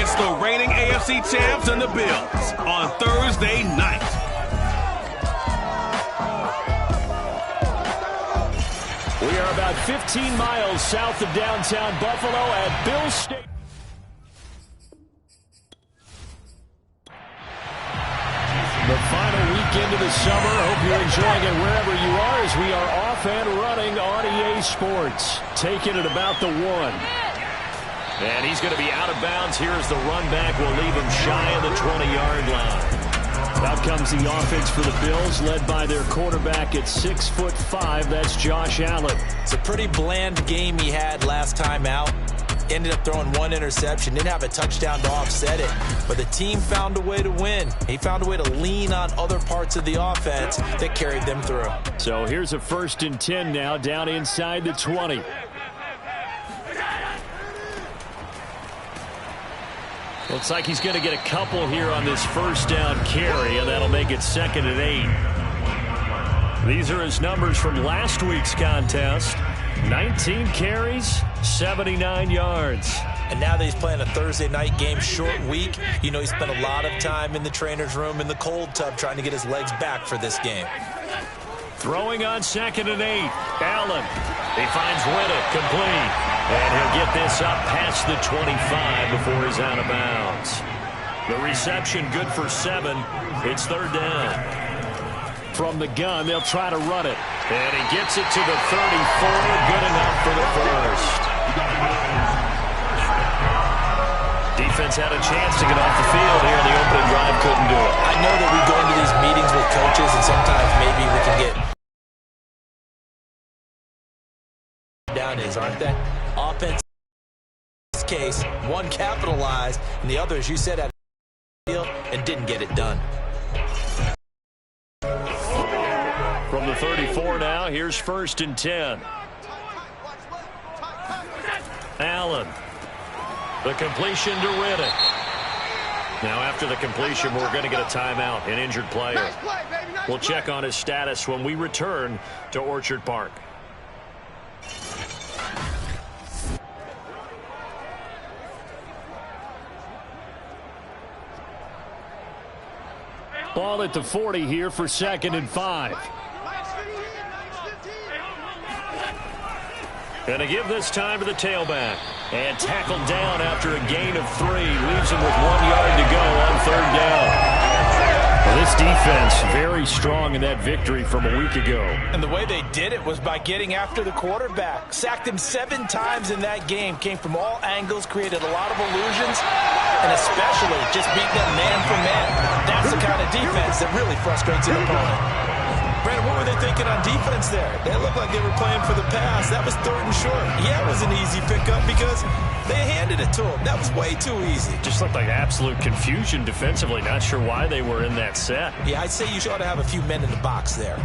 It's the reigning AFC champs and the Bills on Thursday night. We are about 15 miles south of downtown Buffalo at Bills Stadium. The final weekend of the summer. Hope you're enjoying it wherever you are as we are off and running on EA Sports. Taking it about the 1. And he's going to be out of bounds here as the run back will leave him shy of the 20-yard line. Out comes the offense for the Bills, led by their quarterback at 6'5". That's Josh Allen. It's a pretty bland game he had last time out. Ended up throwing 1 interception. Didn't have a touchdown to offset it. But the team found a way to win. He found a way to lean on other parts of the offense that carried them through. So here's a 1st and 10 now, down inside the 20. Looks like he's going to get a couple here on this 1st down carry, and that'll make it 2nd and 8. These are his numbers from last week's contest. 19 carries, 79 yards. And now that he's playing a Thursday night game, short week, you know he spent a lot of time in the trainer's room in the cold tub trying to get his legs back for this game. Throwing on 2nd and 8. Allen. He finds Whittick complete. And he'll get this up past the 25 before he's out of bounds. The reception good for 7. It's 3rd down. From the gun, they'll try to run it. And he gets it to the 34. Good enough for the 1st. Defense had a chance to get off the field here. The opening drive couldn't do it. I know that we go into these meetings with coaches, and sometimes maybe we can get down is, aren't they? Offense, in this case, one capitalized, and the other, as you said, had a field and didn't get it done. From the 34 now, here's 1st and 10. Allen. The completion to Riddick. Now after the completion, we're going to get a timeout, an injured player. We'll check on his status when we return to Orchard Park. Ball at the 40 here for 2nd and 5. Going to give this time to the tailback. And tackled down after a gain of 3. Leaves him with 1 yard to go on 3rd down. Well, this defense very strong in that victory from a week ago. And the way they did it was by getting after the quarterback. Sacked him 7 times in that game. Came from all angles, created a lot of illusions, and especially just beat them man for man. That's the kind of defense that really frustrates an opponent. Brandon, what were they thinking on defense there? They looked like they were playing for the pass. That was 3rd and short. Yeah, it was an easy pickup because they handed it to him. That was way too easy. Just looked like absolute confusion defensively. Not sure why they were in that set. Yeah, I'd say you ought to have a few men in the box there.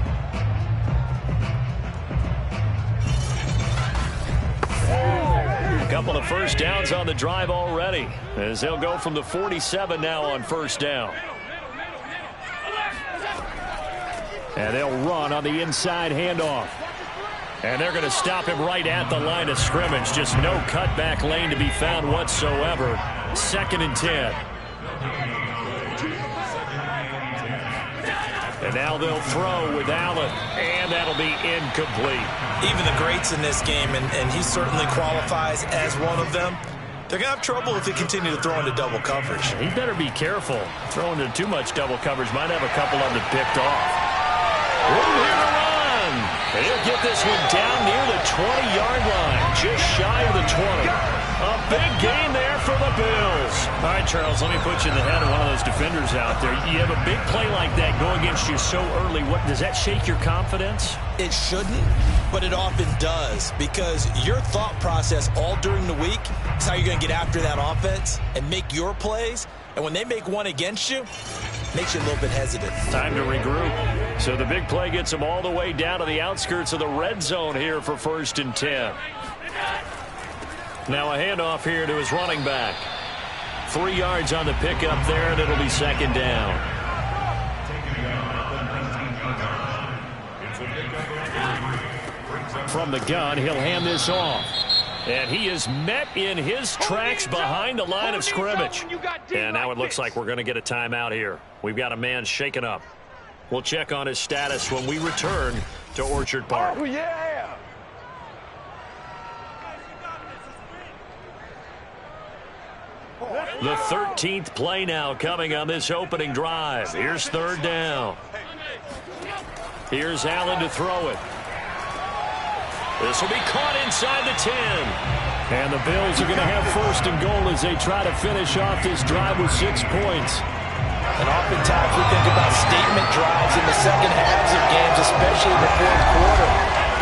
A couple of 1st downs on the drive already, as they'll go from the 47 now on 1st down. And they'll run on the inside handoff. And they're going to stop him right at the line of scrimmage. Just no cutback lane to be found whatsoever. 2nd and 10. And now they'll throw with Allen. And that'll be incomplete. Even the greats in this game, and he certainly qualifies as one of them, they're going to have trouble if they continue to throw into double coverage. He better be careful. Throwing into too much double coverage might have a couple of them picked off. Room here to run. And he'll get this one down near the 20-yard line, just shy of the 20. A big gain there for the Bills. All right, Charles, let me put you in the head of one of those defenders out there. You have a big play like that go against you so early. What does that shake your confidence? It shouldn't, but it often does, because your thought process all during the week is how you're going to get after that offense and make your plays. And when they make one against you, it makes you a little bit hesitant. Time to regroup. So the big play gets him all the way down to the outskirts of the red zone here for 1st and 10. Now a handoff here to his running back. 3 yards on the pickup there, and it'll be 2nd down. From the gun, he'll hand this off. And he is met in his tracks behind the line of scrimmage. And now it looks like we're going to get a timeout here. We've got a man shaken up. We'll check on his status when we return to Orchard Park. Oh, yeah! The 13th play now coming on this opening drive. Here's third down. Here's Allen to throw it. This will be caught inside the 10. And the Bills are going to have first and goal as they try to finish off this drive with 6 points. And oftentimes we think about statement drives in the second halves of games, especially in the fourth quarter.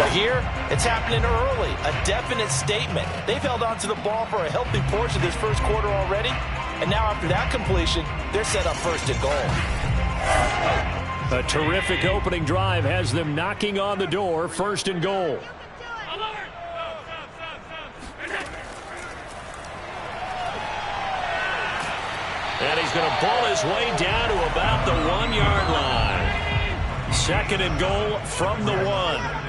But here, it's happening early, a definite statement. They've held on to the ball for a healthy portion of this first quarter already. And now after that completion, they're set up first and goal. A terrific opening drive has them knocking on the door, first and goal. And he's going to ball his way down to about the 1-yard line. Second and goal from the 1.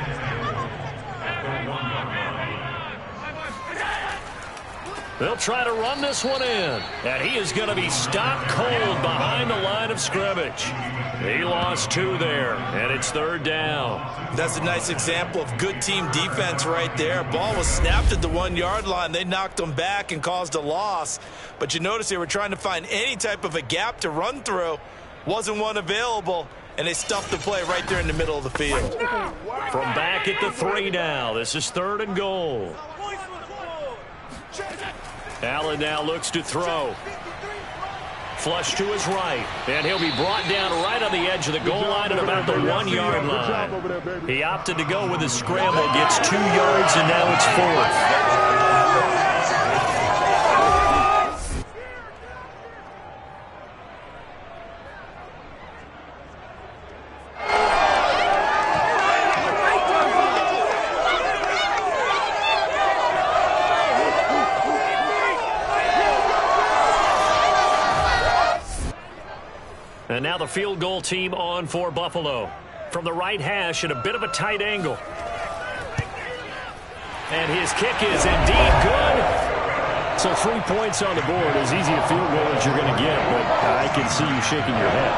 They'll try to run this one in. And he is going to be stopped cold behind the line of scrimmage. He lost 2 there, and it's third down. That's a nice example of good team defense right there. Ball was snapped at the 1-yard line. They knocked him back and caused a loss. But you notice they were trying to find any type of a gap to run through. Wasn't one available, and they stuffed the play right there in the middle of the field. From back at the 3 now, this is third and goal. Allen now looks to throw. Flush to his right. And he'll be brought down right on the edge of the goal line at about the 1-yard line. He opted to go with a scramble, gets 2 yards, and now it's fourth. And now the field goal team on for Buffalo. From the right hash at a bit of a tight angle. And his kick is indeed good. So 3 points on the board. As easy a field goal as you're going to get, but I can see you shaking your head.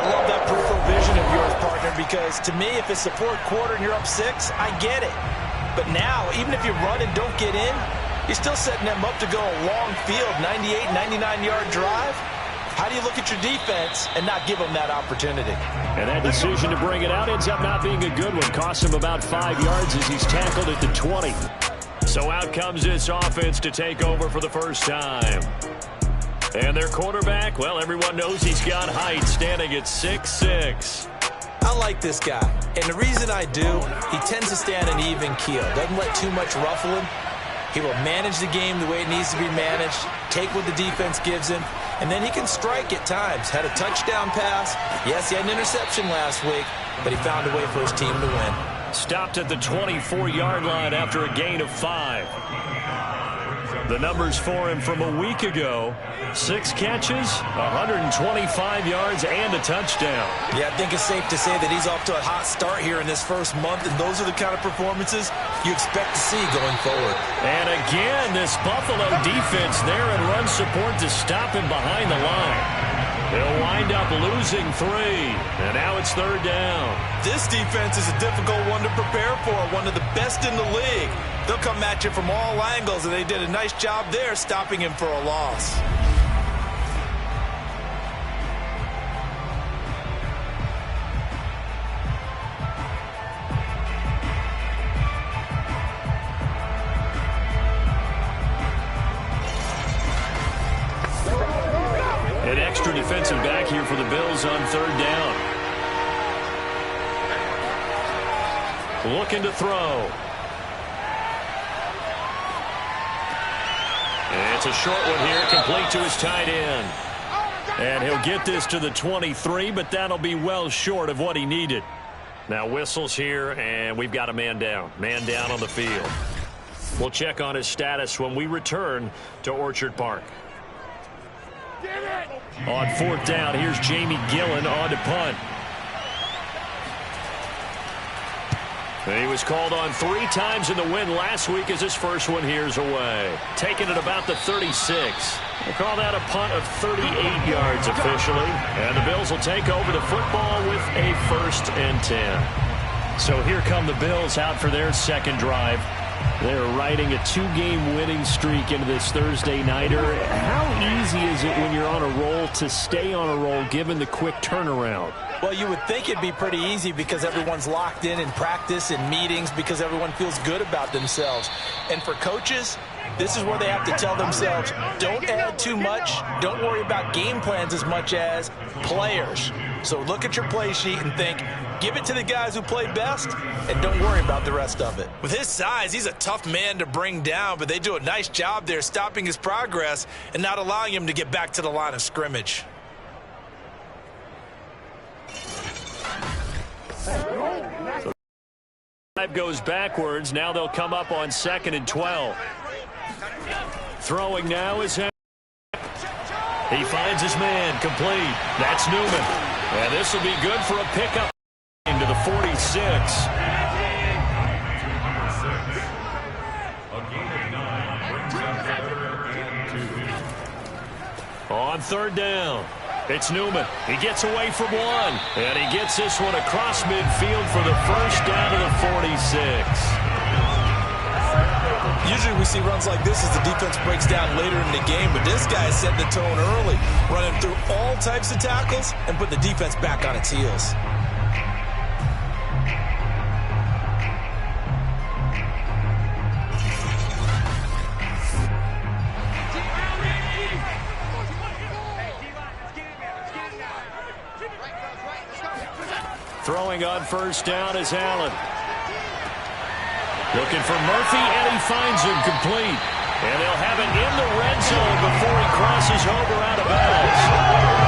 I love that peripheral vision of yours, partner, because to me, if it's the fourth quarter and you're up 6, I get it. But now, even if you run and don't get in, you're still setting them up to go a long field, 98, 99-yard drive. How do you look at your defense and not give them that opportunity? And that decision to bring it out ends up not being a good one. Costs him about 5 yards as he's tackled at the 20. So out comes this offense to take over for the first time. And their quarterback, well, everyone knows he's got height, standing at 6'6". I like this guy. And the reason I do, he tends to stay on an even keel. Doesn't let too much ruffle him. He will manage the game the way it needs to be managed, take what the defense gives him, and then he can strike at times. Had a touchdown pass. Yes, he had an interception last week, but he found a way for his team to win. Stopped at the 24-yard line after a gain of 5. The numbers for him from a week ago: 6 catches, 125 yards, and a touchdown. Yeah, I think it's safe to say that he's off to a hot start here in this first month, and those are the kind of performances you expect to see going forward. And again, this Buffalo defense there in run support to stop him behind the line. They'll wind up losing 3, and now it's third down. This defense is a difficult one to prepare for, one of the best in the league. They'll come at you from all angles, and they did a nice job there stopping him for a loss. An extra defensive back here for the Bills on third down. Looking to throw. It's a short one here, complete to his tight end. And he'll get this to the 23, but that'll be well short of what he needed. Now whistles here, and we've got a man down. Man down on the field. We'll check on his status when we return to Orchard Park. On fourth down, here's Jamie Gillen on to punt. He was called on 3 times in the win last week as his first one here's away. Taking it about the 36. We'll call that a punt of 38 yards officially. And the Bills will take over the football with a 1st and 10. So here come the Bills out for their second drive. They're riding a 2-game winning streak into this Thursday nighter. How easy is it when you're on a roll to stay on a roll given the quick turnaround? Well, you would think it'd be pretty easy because everyone's locked in practice and meetings because everyone feels good about themselves. And for coaches, this is where they have to tell themselves, don't add too much. Don't worry about game plans as much as players. So look at your play sheet and think, give it to the guys who play best, and don't worry about the rest of it. With his size, he's a tough man to bring down, but they do a nice job there stopping his progress and not allowing him to get back to the line of scrimmage. Drive goes backwards. Now they'll come up on 2nd and 12. Throwing now is he finds his man complete. That's Newman. And this will be good for a pickup to the 46. On 3rd down. It's Newman. He gets away from one. And he gets this one across midfield for the first down to the 46. Usually we see runs like this as the defense breaks down later in the game, but this guy is setting the tone early, running through all types of tackles and putting the defense back on its heels. Throwing on 1st down is Allen. Looking for Murphy, and he finds him complete. And they'll have it in the red zone before he crosses over out of bounds.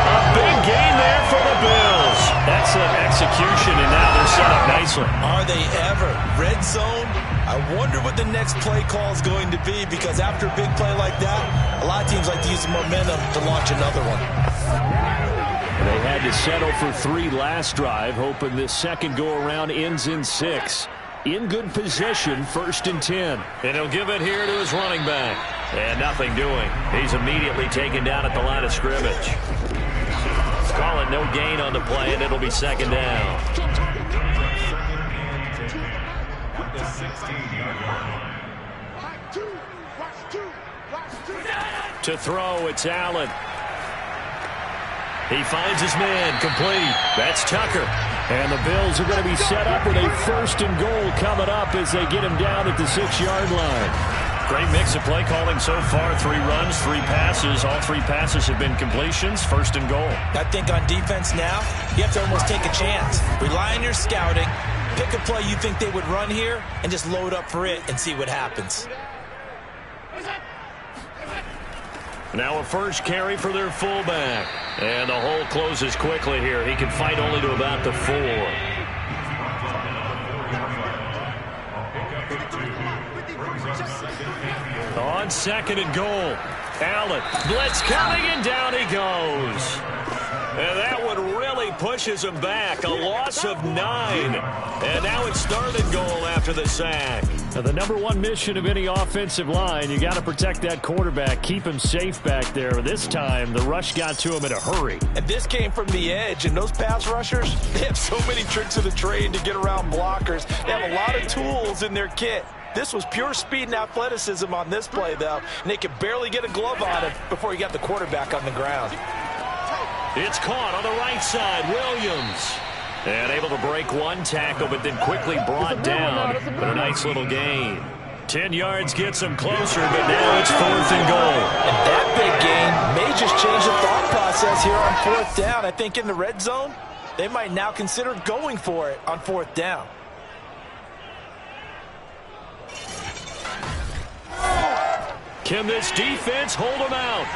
A big gain there for the Bills. Excellent execution, and now they're set up nicely. Are they ever? Red zone? I wonder what the next play call is going to be, because after a big play like that, a lot of teams like to use the momentum to launch another one. They had to settle for 3 last drive, hoping this second go-around ends in 6. In good position, 1st and 10. And he'll give it here to his running back. And nothing doing. He's immediately taken down at the line of scrimmage. Call it no gain on the play, and it'll be 2nd down. To throw, it's Allen. He finds his man complete. That's Tucker. And the Bills are going to be set up with a 1st and goal coming up as they get him down at the 6-yard line. Great mix of play calling so far. 3 runs, 3 passes. All 3 passes have been completions. 1st and goal. I think on defense now, you have to almost take a chance. Rely on your scouting. Pick a play you think they would run here and just load up for it and see what happens. Now a first carry for their fullback. And the hole closes quickly here. He can fight only to about the 4. On 2nd and goal. Allen, blitz coming, and down he goes. And that one really pushes him back. A loss of 9. And now it's 3rd and goal after the sack. Now the number 1 mission of any offensive line, you got to protect that quarterback, keep him safe back there. This time, the rush got to him in a hurry. And this came from the edge, and those pass rushers, they have so many tricks of the trade to get around blockers. They have a lot of tools in their kit. This was pure speed and athleticism on this play, though, and they could barely get a glove on it before he got the quarterback on the ground. It's caught on the right side, Williams. And able to break 1 tackle, but then quickly brought down. But a nice little gain. 10 yards gets him closer, but now it's 4th and goal. And that big gain may just change the thought process here on 4th down. I think in the red zone, they might now consider going for it on 4th down. Can this defense hold them out?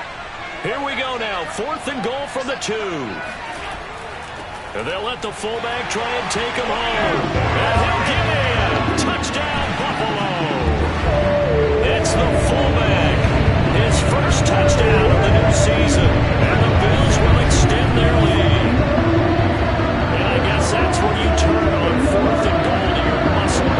Here we go now. 4th and goal from the 2. And they'll let the fullback try and take him home. And he'll get in. Touchdown, Buffalo. It's the fullback. His first touchdown of the new season. And the Bills will extend their lead. And I guess that's when you turn on 4th and goal to your muscle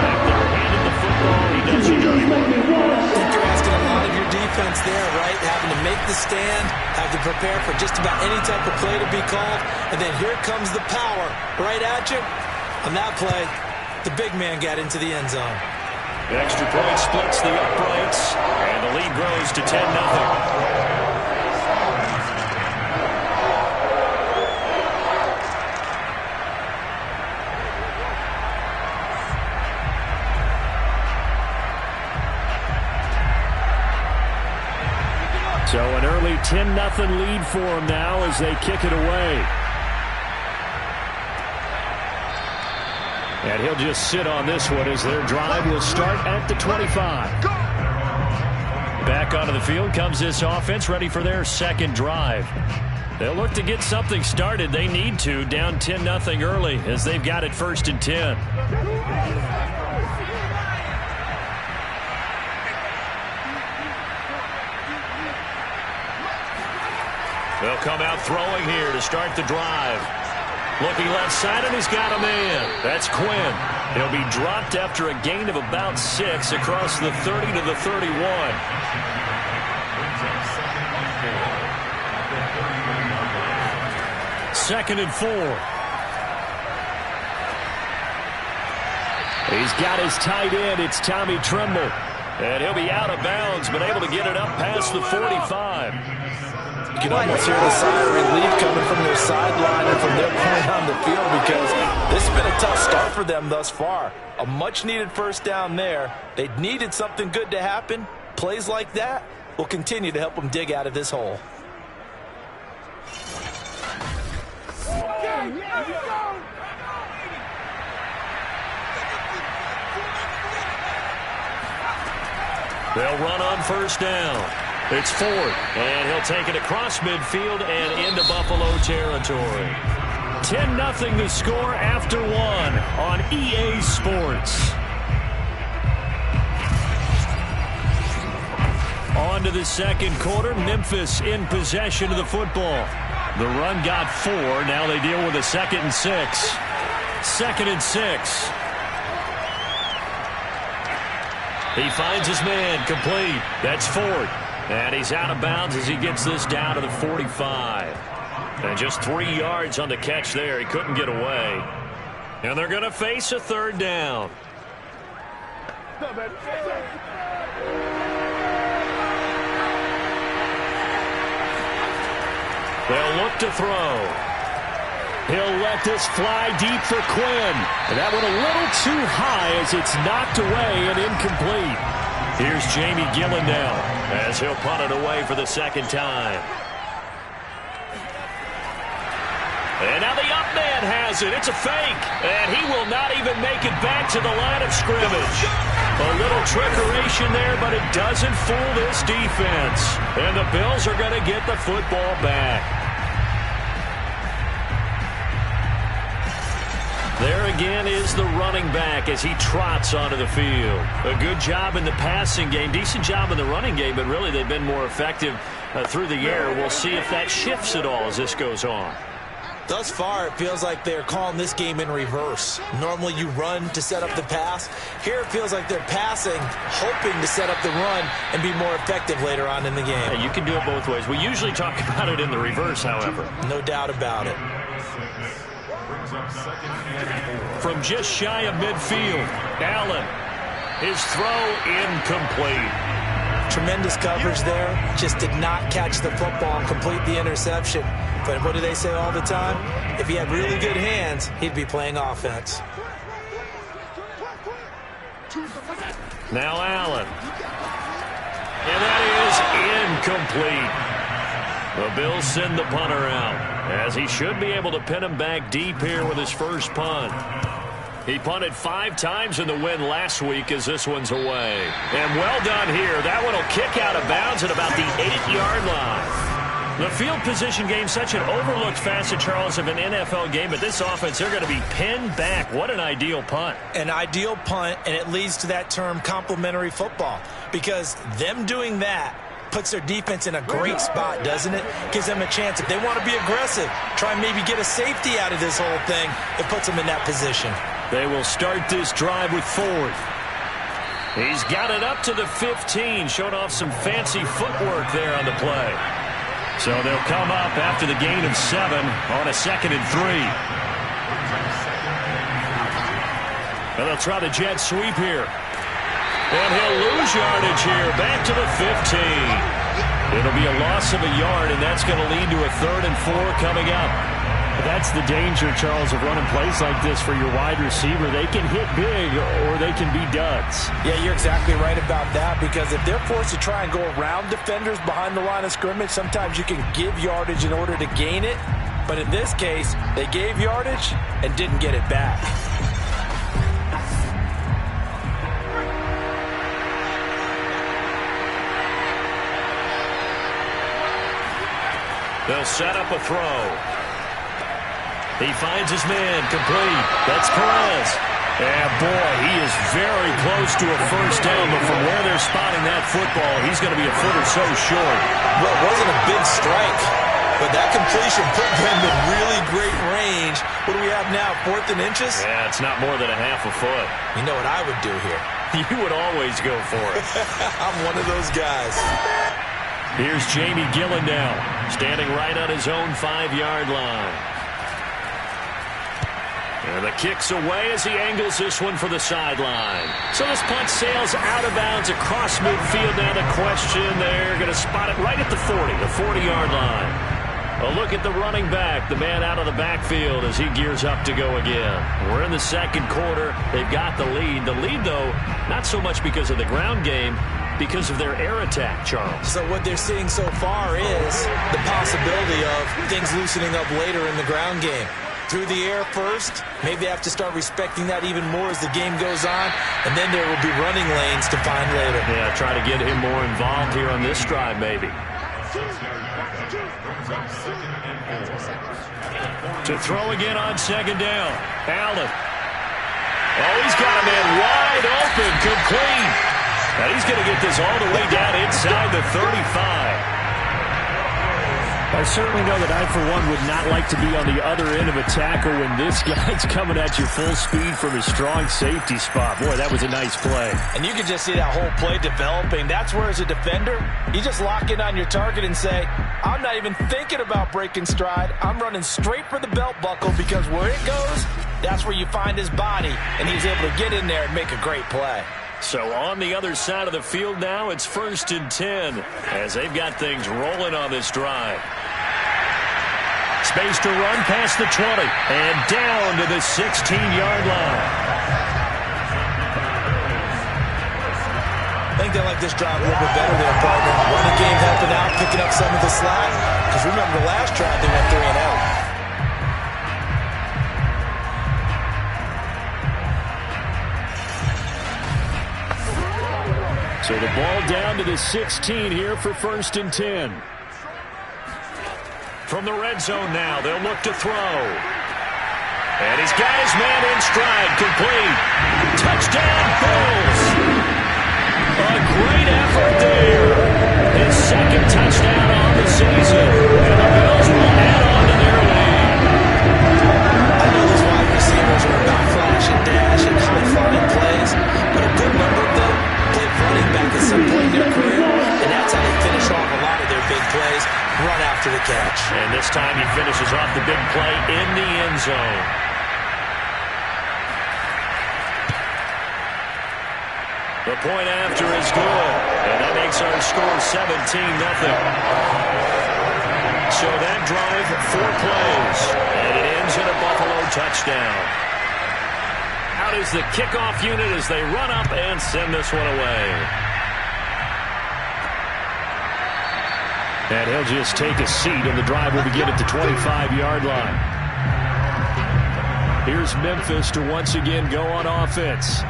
prepare for just about any type of play to be called, and then here comes the power right at you. On that play, the big man got into the end zone. The extra point splits the uprights, and the lead grows to 10-0. So an early 10-0 lead for them now as they kick it away. And he'll just sit on this one as their drive will start at the 25. Back onto the field comes this offense, ready for their second drive. They'll look to get something started. They need to, down 10-0 early as they've got it 1st and 10. They'll come out throwing here to start the drive. Looking left side, and he's got a man. That's Quinn. He'll be dropped after a gain of about 6 across the 30 to the 31. Second and 4. He's got his tight end. It's Tommy Tremble. And he'll be out of bounds, but able to get it up past the 45. You can almost hear the sigh of relief coming from their sideline and from their point on the field, because this has been a tough start for them thus far. A much-needed first down there. They needed something good to happen. Plays like that will continue to help them dig out of this hole. They'll run on first down. It's Ford, and he'll take it across midfield and into Buffalo territory. 10-0 the score after 1 on EA Sports. On to the second quarter. Memphis in possession of the football. The run got 4. Now they deal with a 2nd and 6. 2nd and 6. He finds his man complete. That's Ford. And he's out of bounds as he gets this down to the 45. And just 3 yards on the catch there. He couldn't get away. And they're going to face a 3rd down. They'll look to throw. He'll let this fly deep for Quinn. And that one a little too high as it's knocked away and incomplete. Here's Jamie Gillendale as he'll punt it away for the 2nd time. And now the up man has it. It's a fake. And he will not even make it back to the line of scrimmage. A little trickeration there, but it doesn't fool this defense. And the Bills are going to get the football back. There again is the running back as he trots onto the field. A good job in the passing game, decent job in the running game, but really they've been more effective through the air. We'll see if that shifts at all as this goes on. Thus far, it feels like they're calling this game in reverse. Normally you run to set up the pass. Here it feels like they're passing, hoping to set up the run and be more effective later on in the game. Yeah, you can do it both ways. We usually talk about it in the reverse, however. No doubt about it. From just shy of midfield, Allen. His throw incomplete. Tremendous coverage there. Just did not catch the football and complete the interception. But what do they say all the time? If he had really good hands, he'd be playing offense. Now Allen. And that is incomplete. The Bills send the punter out, as he should be able to pin him back deep here with his first punt. He punted 5 times in the win last week as this one's away. And well done here. That one will kick out of bounds at about the 8-yard line. The field position game, such an overlooked facet, Charles, of an NFL game. But this offense, they're going to be pinned back. What an ideal punt. An ideal punt, and it leads to that term complementary football. Because them doing that puts their defense in a great spot, doesn't it? Gives them a chance. If they want to be aggressive, try and maybe get a safety out of this whole thing, it puts them in that position. They will start this drive with Ford. He's got it up to the 15, showing off some fancy footwork there on the play. So they'll come up after the gain of 7 on a 2nd and 3. And they'll try the jet sweep here. And he'll lose yardage here. Back to the 15. It'll be a loss of a yard, and that's going to lead to a 3rd and 4 coming up. That's the danger, Charles, of running plays like this for your wide receiver. They can hit big or they can be duds. Yeah, you're exactly right about that, because if they're forced to try and go around defenders behind the line of scrimmage, sometimes you can give yardage in order to gain it. But in this case, they gave yardage and didn't get it back. They'll set up a throw. He finds his man, complete. That's Perez. And boy, he is very close to a first down, but from where they're spotting that football, he's going to be a foot or so short. Well, it wasn't a big strike, but that completion put them in really great range. What do we have now, 4th and inches? Yeah, it's not more than a half a foot. You know what I would do here? You would always go for it. I'm one of those guys. Here's Jamie Gillen now, standing right on his own 5-yard line. And the kick's away as he angles this one for the sideline. So this punt sails out of bounds across midfield. Now the question, they're going to spot it right at the 40, the 40-yard line. A look at the running back, the man out of the backfield as he gears up to go again. We're in the 2nd quarter. They've got the lead. The lead, though, not so much because of the ground game, because of their air attack, Charles. So what they're seeing so far is the possibility of things loosening up later in the ground game. Through the air first, maybe they have to start respecting that even more as the game goes on, and then there will be running lanes to find later. Yeah, try to get him more involved here on this drive, maybe. To throw again on 2nd down. Allen. Oh, he's got a man wide open, complete. And he's going to get this all the way down inside the 35. I certainly know that I, for one, would not like to be on the other end of a tackle when this guy's coming at you full speed from his strong safety spot. Boy, that was a nice play. And you can just see that whole play developing. That's where, as a defender, you just lock in on your target and say, I'm not even thinking about breaking stride. I'm running straight for the belt buckle, because where it goes, that's where you find his body. And he's able to get in there and make a great play. So on the other side of the field now, it's 1st and 10 as they've got things rolling on this drive. Space to run past the 20 and down to the 16-yard line. I think they like this drive a little bit better there, partner. Running game helping out, picking up some of the slack. Because remember, the last drive they went 3 and out. So the ball down to the 16 here for 1st and 10. From the red zone now, they'll look to throw. And he's got his man in stride, complete. Touchdown, Bills. A great effort there. His 2nd touchdown on the season. And the Bills will add on to their lead. I know those wide receivers are about flash and dash and high-flying plays, but a good number of them played running back at some point in their career, and that's how they finish off a lot of their big plays, run after the catch. And this time he finishes off the big play in the end zone. The point after is good, and that makes our score 17-0. So that drive, 4 plays, and it ends in a Buffalo touchdown. Out is the kickoff unit as they run up and send this one away. And he'll just take a seat, and the drive will begin at the 25-yard line. Here's Memphis to once again go on offense.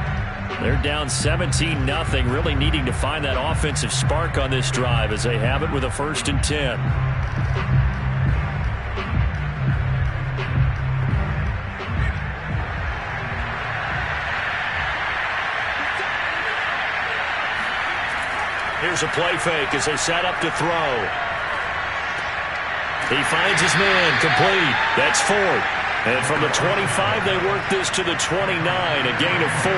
They're down 17-0, really needing to find that offensive spark on this drive as they have it with a 1st and 10. Here's a play fake as they set up to throw. He finds his man, complete. That's 4. And from the 25, they work this to the 29, a gain of 4.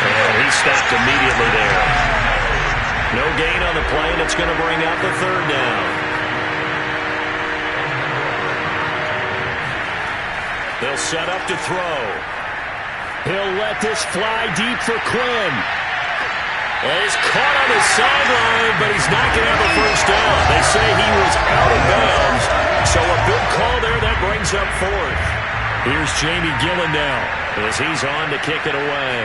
And he stopped immediately there. gain on the play, and it's going to bring up the third down. They'll set up to throw. He'll let this fly deep for Quinn. He's caught on his sideline, but he's not going to have a first down. They say he was out of bounds, so a big call there that brings up fourth. Here's Jamie Gillen now as he's on to kick it away.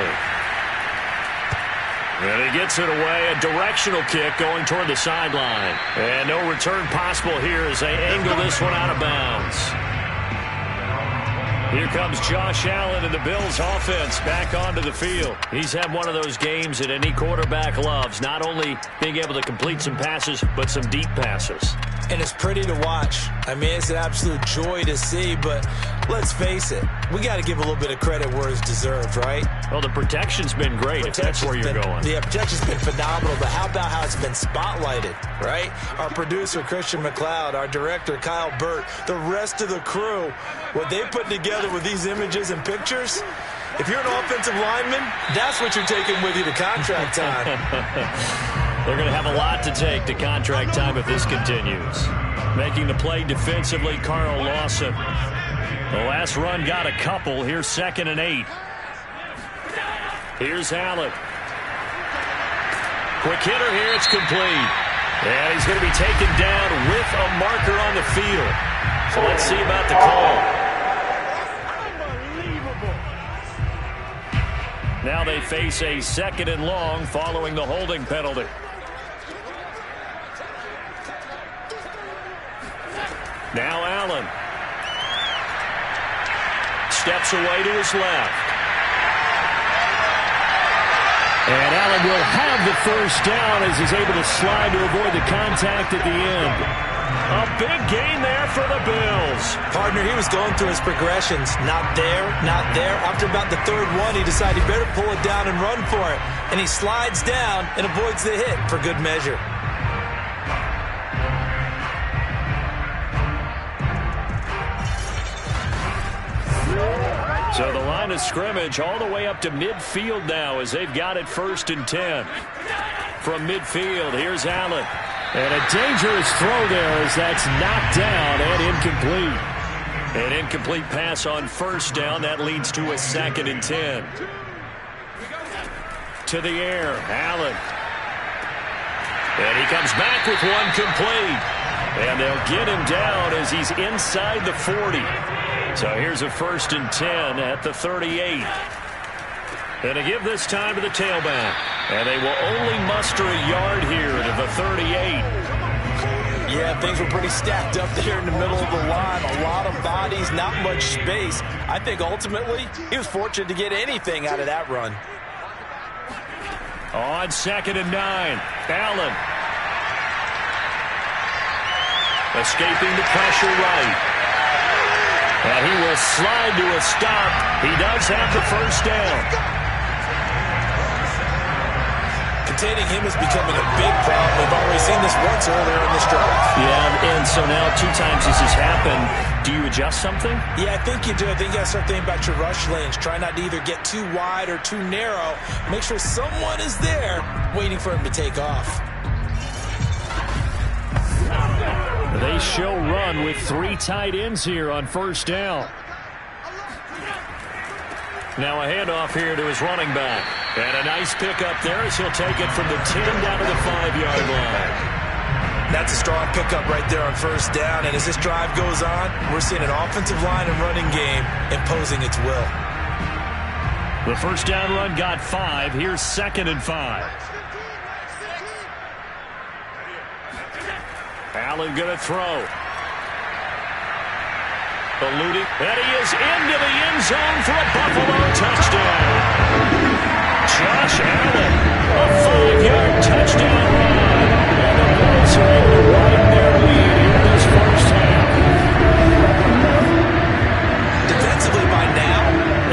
And he gets it away, a directional kick going toward the sideline. And no return possible here as they angle this one out of bounds. Here comes Josh Allen and the Bills offense back onto the field. He's had one of those games that any quarterback loves, not only being able to complete some passes, but some deep passes. And it's pretty to watch. I mean, it's an absolute joy to see, but let's face it, we got to give a little bit of credit where it's deserved, right? Well, the protection's been great, if that's where you're going. Yeah, protection's been phenomenal, but how about how it's been spotlighted, right? Our producer, Christian McLeod, our director, Kyle Burt, the rest of the crew, what they put together with these images and pictures, if you're an offensive lineman, that's what you're taking with you to contract time. They're going to have a lot to take to contract time if this continues. Making the play defensively, Carl Lawson. The last run got a couple. Here's 2nd and 8. Here's Allen. Quick hitter here. It's complete. And he's going to be taken down with a marker on the field. So let's see about the call. Now they face a 2nd and long following the holding penalty. Now Allen steps away to his left. And Allen will have the first down as he's able to slide to avoid the contact at the end. A big gain there for the Bills. Partner, he was going through his progressions. Not there, not there. After about the third one, he decided he better pull it down and run for it. And he slides down and avoids the hit for good measure. So the line of scrimmage all the way up to midfield now as they've got it 1st and 10. From midfield, here's Allen. And a dangerous throw there as that's knocked down and incomplete. An incomplete pass on 1st down. That leads to a 2nd and 10. To the air, Allen. And he comes back with one complete. And they'll get him down as he's inside the 40. So here's a 1st and 10 at the 38. And to give this time to the tailback. And they will only muster a yard here to the 38. Yeah, things were pretty stacked up there in the middle of the line. A lot of bodies, not much space. I think ultimately he was fortunate to get anything out of that run. On 2nd and 9, Allen. Escaping the pressure right. And he will slide to a stop. He does have the first down. Containing him is becoming a big problem. We've already seen this once earlier in this drive. Yeah, and so now 2 times this has happened. Do you adjust something? Yeah, I think you do. I think you got to start thinking about your rush lanes. Try not to either get too wide or too narrow. Make sure someone is there waiting for him to take off. They show run with 3 tight ends here on 1st down. Now a handoff here to his running back. And a nice pickup there as he'll take it from the 10 down to the 5-yard line. That's a strong pickup right there on 1st down. And as this drive goes on, we're seeing an offensive line and running game imposing its will. The 1st down run got 5. Here's 2nd and 5. Allen going to throw. Eluding. And he is into the end zone for a Buffalo touchdown. Josh Allen, a 5-yard touchdown run. And the Bills are able to widen their lead in this first half. Defensively by now,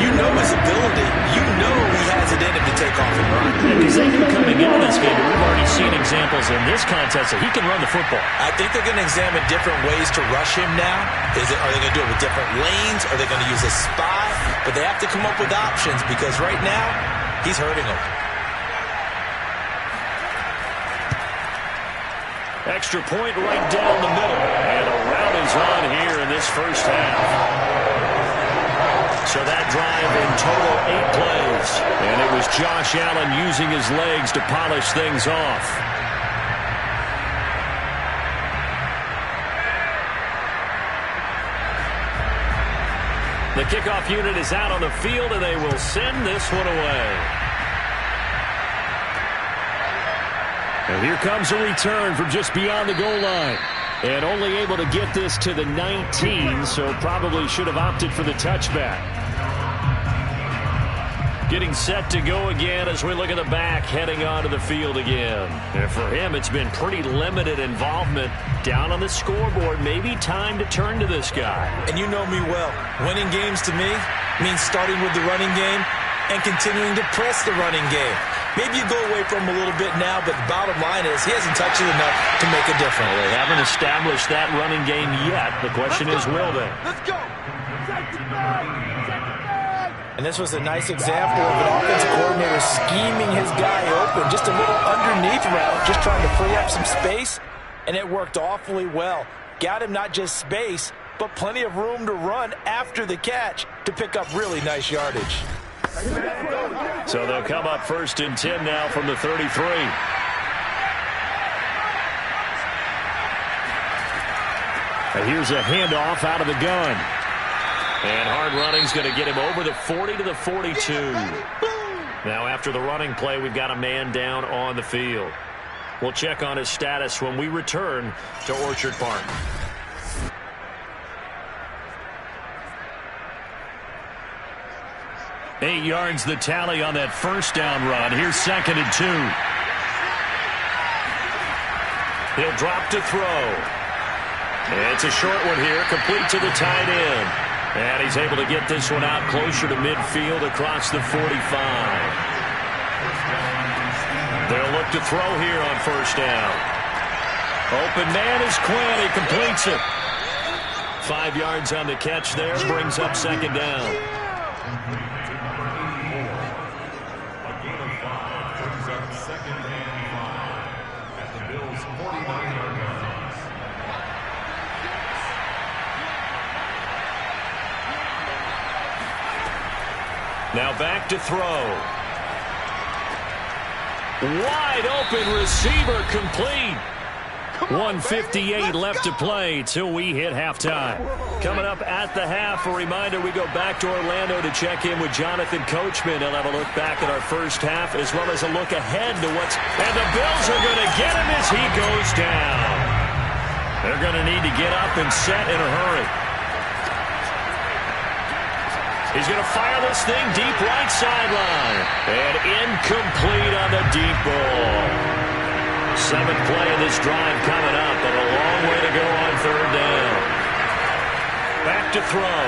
you know his ability. You know he has it in him to take off and run. Because they knew coming into this game, we've already seen examples in this contest that he can run the football. I think they're going to examine different ways to rush him now. Are they going to do it with different lanes? Are they going to use a spy? But they have to come up with options because right now, he's hurting them. Extra point right down the middle. And a rout is on here in this first half. So that drive in total 8 plays. And it was Josh Allen using his legs to polish things off. The kickoff unit is out on the field, and they will send this one away. And here comes a return from just beyond the goal line. And only able to get this to the 19, so probably should have opted for the touchback. Getting set to go again as we look at the back, heading onto the field again. And for him, it's been pretty limited involvement down on the scoreboard. Maybe time to turn to this guy. And you know me well. Winning games to me means starting with the running game and continuing to press the running game. Maybe you go away from him a little bit now, but the bottom line is he hasn't touched it enough to make a difference. Well, they haven't established that running game yet. The question is, will they? Let's go. And this was a nice example of an offensive coordinator scheming his guy open. Just a little underneath route, just trying to free up some space, and it worked awfully well. Got him not just space, but plenty of room to run after the catch to pick up really nice yardage. So they'll come up 1st and 10 now from the 33. And here's a handoff out of the gun. And hard running's going to get him over the 40 to the 42. Now after the running play, we've got a man down on the field. We'll check on his status when we return to Orchard Park. Eight yards the tally on that first down run. Here's 2nd and 2. He'll drop to throw. It's a short one here, complete to the tight end. And he's able to get this one out closer to midfield across the 45. They'll look to throw here on 1st down. Open man is Quinn. He completes it. 5 yards on the catch there, brings up 2nd down. Now back to throw. Wide open receiver complete. 1:58 left to play till we hit halftime. Coming up at the half, a reminder, we go back to Orlando to check in with Jonathan Coachman. He'll have a look back at our first half as well as a look ahead to what's... And the Bills are going to get him as he goes down. They're going to need to get up and set in a hurry. He's going to fire this thing deep right sideline. And incomplete on the deep ball. 7th play of this drive coming up, but a long way to go on 3rd down. Back to throw.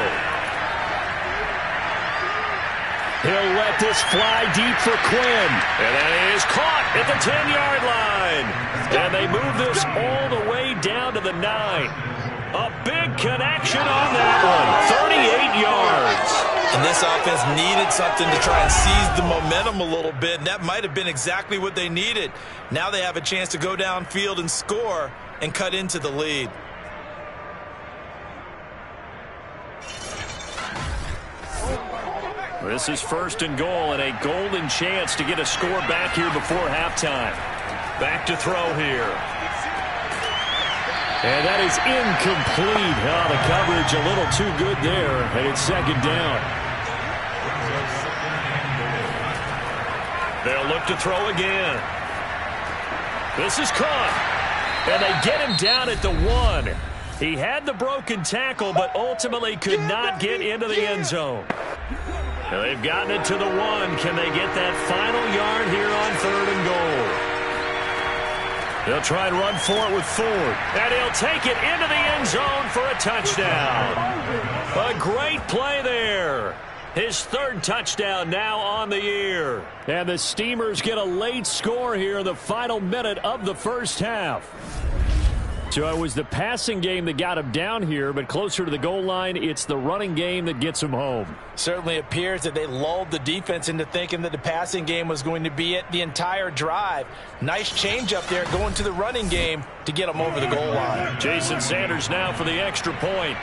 He'll let this fly deep for Quinn. And that is caught at the 10-yard line. And they move this all the way down to the 9. A big connection on that one. 38 yards. And this offense needed something to try and seize the momentum a little bit, and that might have been exactly what they needed. Now they have a chance to go downfield and score and cut into the lead. This is 1st and goal and a golden chance to get a score back here before halftime. Back to throw here. And that is incomplete. Oh, the coverage a little too good there, and it's 2nd down. They'll look to throw again. This is caught. And they get him down at the 1. He had the broken tackle, but ultimately could not get into the end zone. Now they've gotten it to the 1. Can they get that final yard here on 3rd and goal? They'll try and run for it with Ford. And he'll take it into the end zone for a touchdown. A great play there. His 3rd touchdown now on the year. And the Steamers get a late score here in the final minute of the first half. So it was the passing game that got him down here, but closer to the goal line, it's the running game that gets him home. Certainly appears that they lulled the defense into thinking that the passing game was going to be it the entire drive. Nice change up there going to the running game to get them over the goal line. Jason Sanders now for the extra point.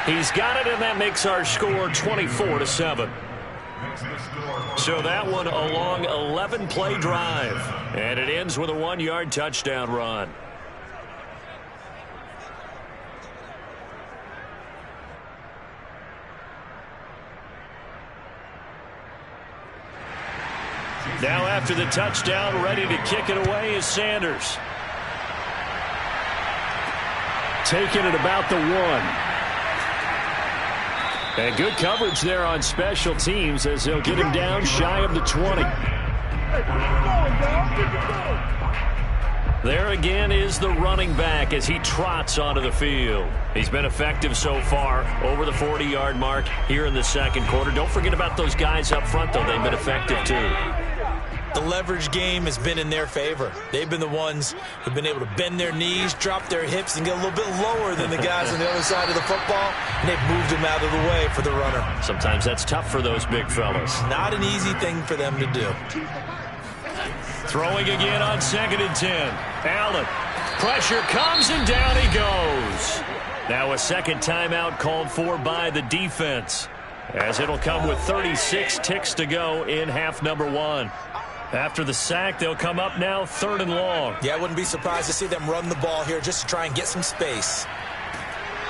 He's got it, and that makes our score 24-7. So that one a long 11-play drive. And it ends with a 1-yard touchdown run. Now after the touchdown, ready to kick it away is Sanders. Taking it about the 1. And good coverage there on special teams as they'll get him down shy of the 20. There again is the running back as he trots onto the field. He's been effective so far over the 40-yard mark here in the second quarter. Don't forget about those guys up front, though. They've been effective, too. The leverage game has been in their favor. They've been the ones who've been able to bend their knees, drop their hips, and get a little bit lower than the guys on the other side of the football, and they've moved them out of the way for the runner. Sometimes that's tough for those big fellas. Not an easy thing for them to do. Throwing again on 2nd and 10. Allen. Pressure comes, and down he goes. Now a second timeout called for by the defense, as it'll come with 36 ticks to go in half number 1. After the sack, they'll come up now 3rd and long. Yeah, I wouldn't be surprised to see them run the ball here just to try and get some space.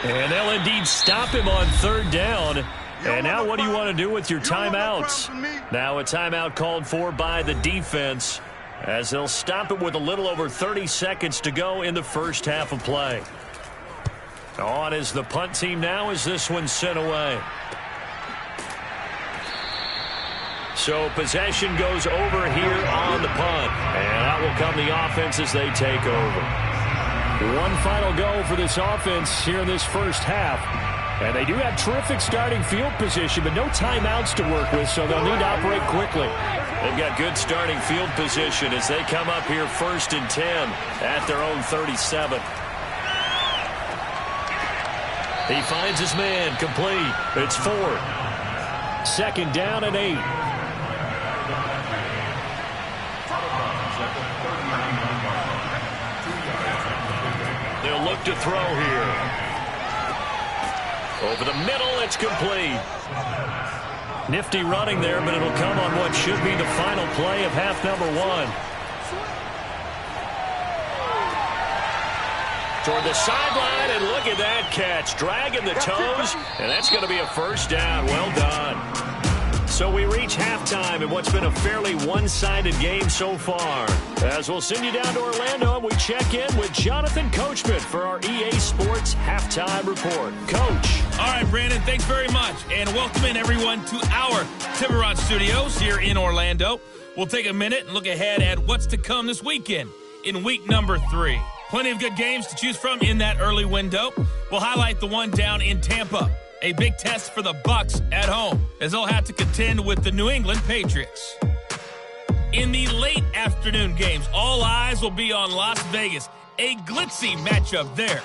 And they'll indeed stop him on 3rd down. And now what do you want to do with your timeouts? Now a timeout called for by the defense, as they'll stop it with a little over 30 seconds to go in the first half of play. On is the punt team now as this one's sent away. So possession goes over here on the punt. And out will come the offense as they take over. One final go for this offense here in this first half. And they do have terrific starting field position, but no timeouts to work with, so they'll need to operate quickly. They've got good starting field position as they come up here 1st and 10 at their own 37. He finds his man, complete. It's 4. 2nd down and 8. They'll look to throw here. Over the middle, it's complete. Nifty running there, but it'll come on what should be the final play of half number 1. Toward the sideline, and look at that catch. Dragging the toes, and that's going to be a first down. Well done. So we reach halftime in what's been a fairly one-sided game so far. As we'll send you down to Orlando, and we check in with Jonathan Coachman for our EA Sports Halftime Report. Coach. All right, Brandon, thanks very much. And welcome in, everyone, to our Tiburon Studios here in Orlando. We'll take a minute and look ahead at what's to come this weekend in week number 3. Plenty of good games to choose from in that early window. We'll highlight the one down in Tampa. A big test for the Bucs at home, as they'll have to contend with the New England Patriots. In the late afternoon games, all eyes will be on Las Vegas. A glitzy matchup there,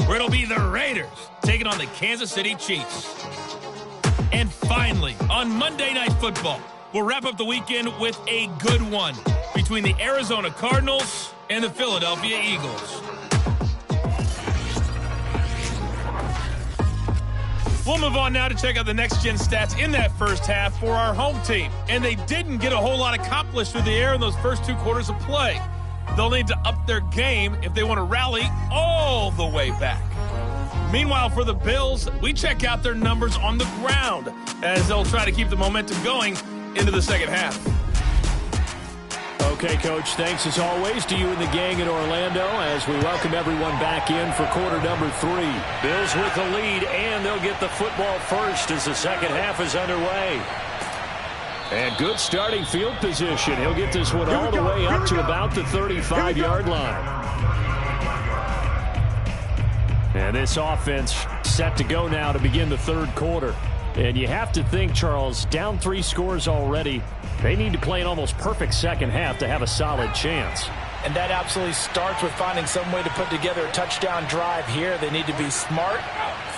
where it'll be the Raiders taking on the Kansas City Chiefs. And finally, on Monday Night Football, we'll wrap up the weekend with a good one between the Arizona Cardinals and the Philadelphia Eagles. We'll move on now to check out the next-gen stats in that first half for our home team. And they didn't get a whole lot accomplished through the air in those first 2 quarters of play. They'll need to up their game if they want to rally all the way back. Meanwhile, for the Bills, we check out their numbers on the ground as they'll try to keep the momentum going into the second half. Okay, Coach, thanks as always to you and the gang in Orlando as we welcome everyone back in for quarter number 3. Bills with the lead, and they'll get the football first as the second half is underway. And good starting field position. He'll get this one all the way up to about the 35-yard line. And this offense set to go now to begin the third quarter. And you have to think, Charles, down 3 scores already. They need to play an almost perfect second half to have a solid chance. And that absolutely starts with finding some way to put together a touchdown drive here. They need to be smart,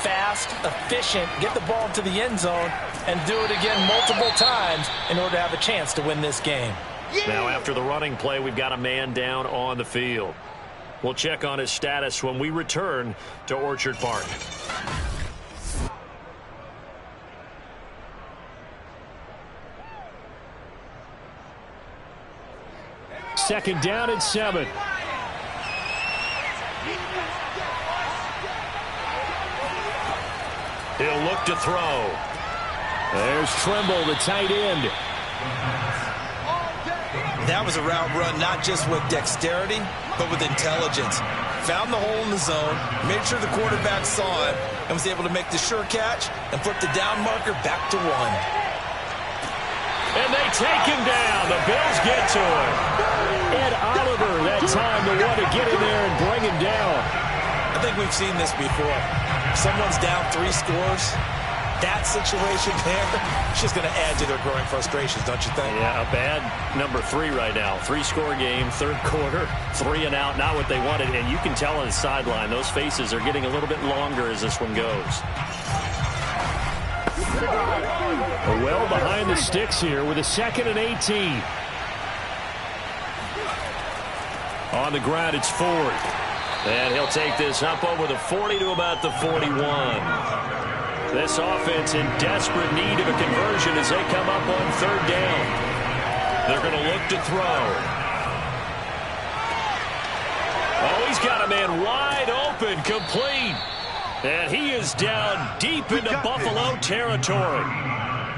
fast, efficient, get the ball into the end zone, and do it again multiple times in order to have a chance to win this game. Now after the running play, we've got a man down on the field. We'll check on his status when we return to Orchard Park. Second down and 7. He'll look to throw. There's Trimble, the tight end. That was a route run not just with dexterity, but with intelligence. Found the hole in the zone, made sure the quarterback saw it, and was able to make the sure catch and flip the down marker back to 1. And they take him down. The Bills get to him. Ed Oliver, that time, the one to get in there and bring him down. I think we've seen this before. Someone's down 3 scores. That situation there, it's just going to add to their growing frustrations, don't you think? Yeah, a bad number 3 right now. 3-score game, third quarter, 3 and out, not what they wanted. And you can tell on the sideline, those faces are getting a little bit longer as this one goes. Well behind the sticks here with a 2nd and 18. On the ground, it's Ford. And he'll take this up over the 40 to about the 41. This offense in desperate need of a conversion as they come up on 3rd down. They're going to look to throw. Oh, he's got a man wide open, complete. And he is down deep into Buffalo territory.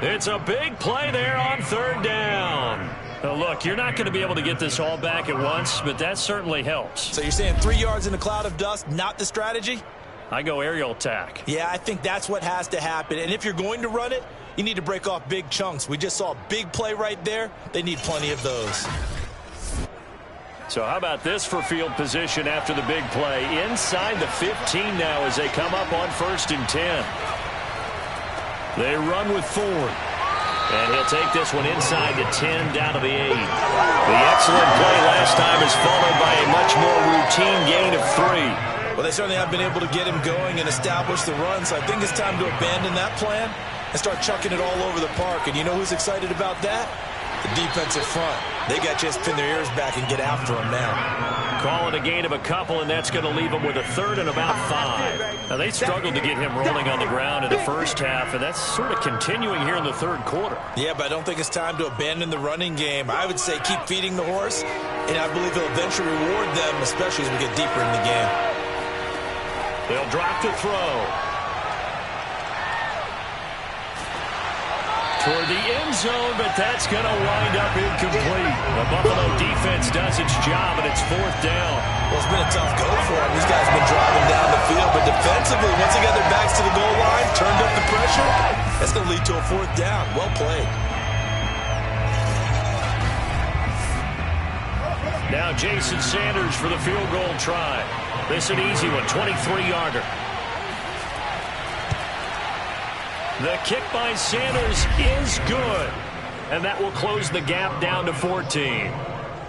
It's a big play there on 3rd down. Now look, you're not going to be able to get this all back at once, but that certainly helps. So you're saying 3 yards in a cloud of dust, not the strategy? I go aerial attack. Yeah, I think that's what has to happen. And if you're going to run it, you need to break off big chunks. We just saw a big play right there. They need plenty of those. So how about this for field position after the big play? Inside the 15 now as they come up on 1st and 10. They run with Ford. And he'll take this one inside the 10 down to the 8. The excellent play last time is followed by a much more routine gain of 3. Well, they certainly have been able to get him going and establish the run, so I think it's time to abandon that plan and start chucking it all over the park. And you know who's excited about that? The defensive front. They got to just pin their ears back and get after him now. Call it a gain of a couple, and that's going to leave them with a 3rd and about 5. Now, they struggled to get him rolling on the ground in the first half, and that's sort of continuing here in the 3rd quarter. Yeah, but I don't think it's time to abandon the running game. I would say keep feeding the horse, and I believe he'll eventually reward them, especially as we get deeper in the game. They'll drop to throw. Toward the end zone, but that's going to wind up incomplete. The Buffalo defense does its job, and it's 4th down. Well, it's been a tough go for them. These guys have been driving down the field, but defensively, once they got their backs to the goal line, turned up the pressure, that's going to lead to a 4th down. Well played. Now Jason Sanders for the field goal try. This an easy one, 23-yarder. The kick by Sanders is good. And that will close the gap down to 14.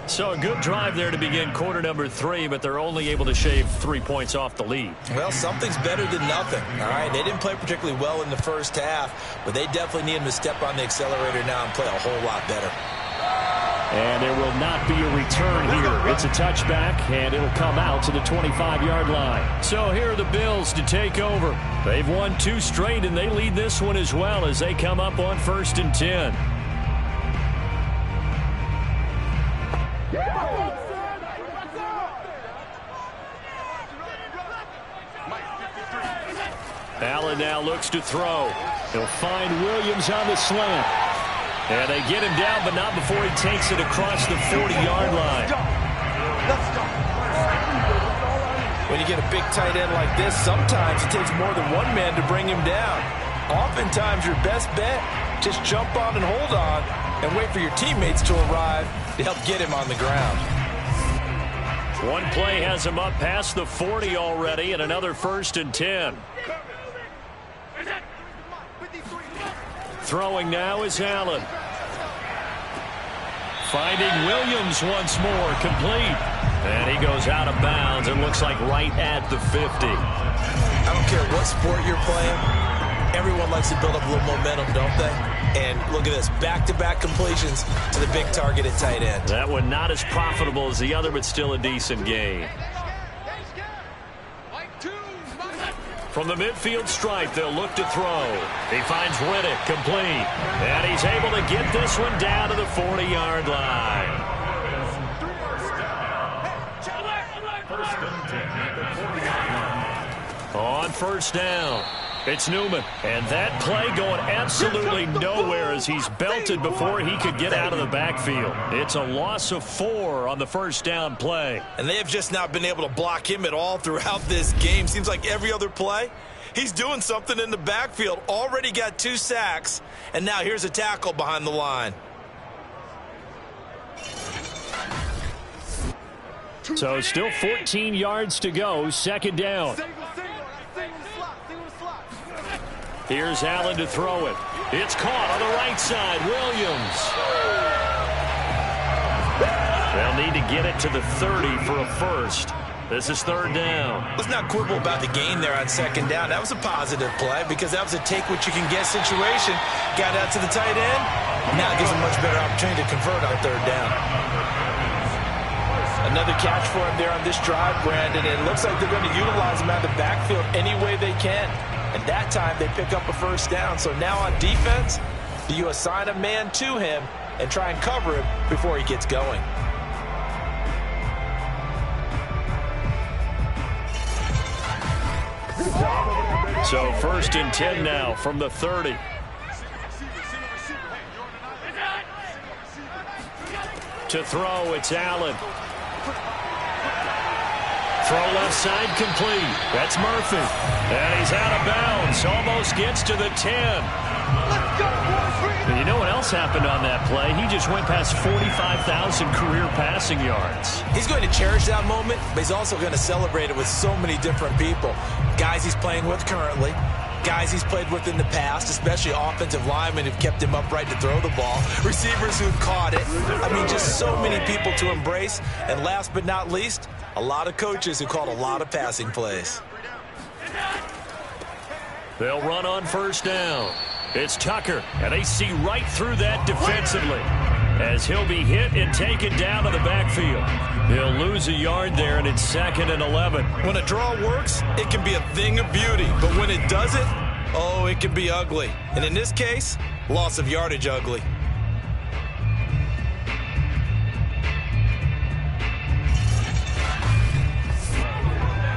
So a good drive there to begin quarter number 3, but they're only able to shave 3 points off the lead. Well, something's better than nothing, all right? They didn't play particularly well in the first half, but they definitely need him to step on the accelerator now and play a whole lot better. And there will not be a return here. It's a touchback, and it'll come out to the 25-yard line. So here are the Bills to take over. They've won 2 straight, and they lead this one as well as they come up on 1st and 10. Allen now looks to throw. He'll find Williams on the slant. And they get him down, but not before he takes it across the 40-yard line. When you get a big tight end like this, sometimes it takes more than one man to bring him down. Oftentimes, your best bet, just jump on and hold on and wait for your teammates to arrive to help get him on the ground. One play has him up past the 40 already, and another 1st and 10. Throwing now is Allen. Finding Williams once more, complete. And he goes out of bounds and looks like right at the 50. I don't care what sport you're playing. Everyone likes to build up a little momentum, don't they? And look at this, back-to-back completions to the big target at tight end. That one not as profitable as the other, but still a decent gain. From the midfield stripe, they'll look to throw. He finds Riddick, complete. And he's able to get this one down to the 40-yard line. On first down, it's Newman. And that play going absolutely nowhere as he's belted before he could get out of the backfield. It's a loss of 4 on the first down play. And they have just not been able to block him at all throughout this game. Seems like every other play, he's doing something in the backfield. Already got 2 sacks, and now here's a tackle behind the line. So still 14 yards to go, second down. Here's Allen to throw it. It's caught on the right side. Williams. They'll need to get it to the 30 for a first. This is third down. Let's not quibble about the gain there on second down. That was a positive play because that was a take-what-you-can-get situation. Got out to the tight end. Now it gives him a much better opportunity to convert on third down. Another catch for him there on this drive, Brandon. It looks like they're going to utilize him out of the backfield any way they can. And that time they pick up a first down. So now on defense, do you assign a man to him and try and cover him before he gets going? So first and 10 now from the 30. To throw, it's Allen. Throw left side complete. That's Murphy. And he's out of bounds. Almost gets to the 10. And you know what else happened on that play? He just went past 45,000 career passing yards. He's going to cherish that moment, but he's also going to celebrate it with so many different people. Guys he's playing with currently, guys he's played with in the past, especially offensive linemen who've kept him upright to throw the ball, receivers who've caught it. I mean, just so many people to embrace. And last but not least, a lot of coaches who called a lot of passing plays. They'll run on first down. It's Tucker, and they see right through that defensively as he'll be hit and taken down to the backfield. He'll lose a yard there, and it's second and 11. When a draw works, it can be a thing of beauty, but when it doesn't, oh, it can be ugly. And in this case, loss of yardage ugly.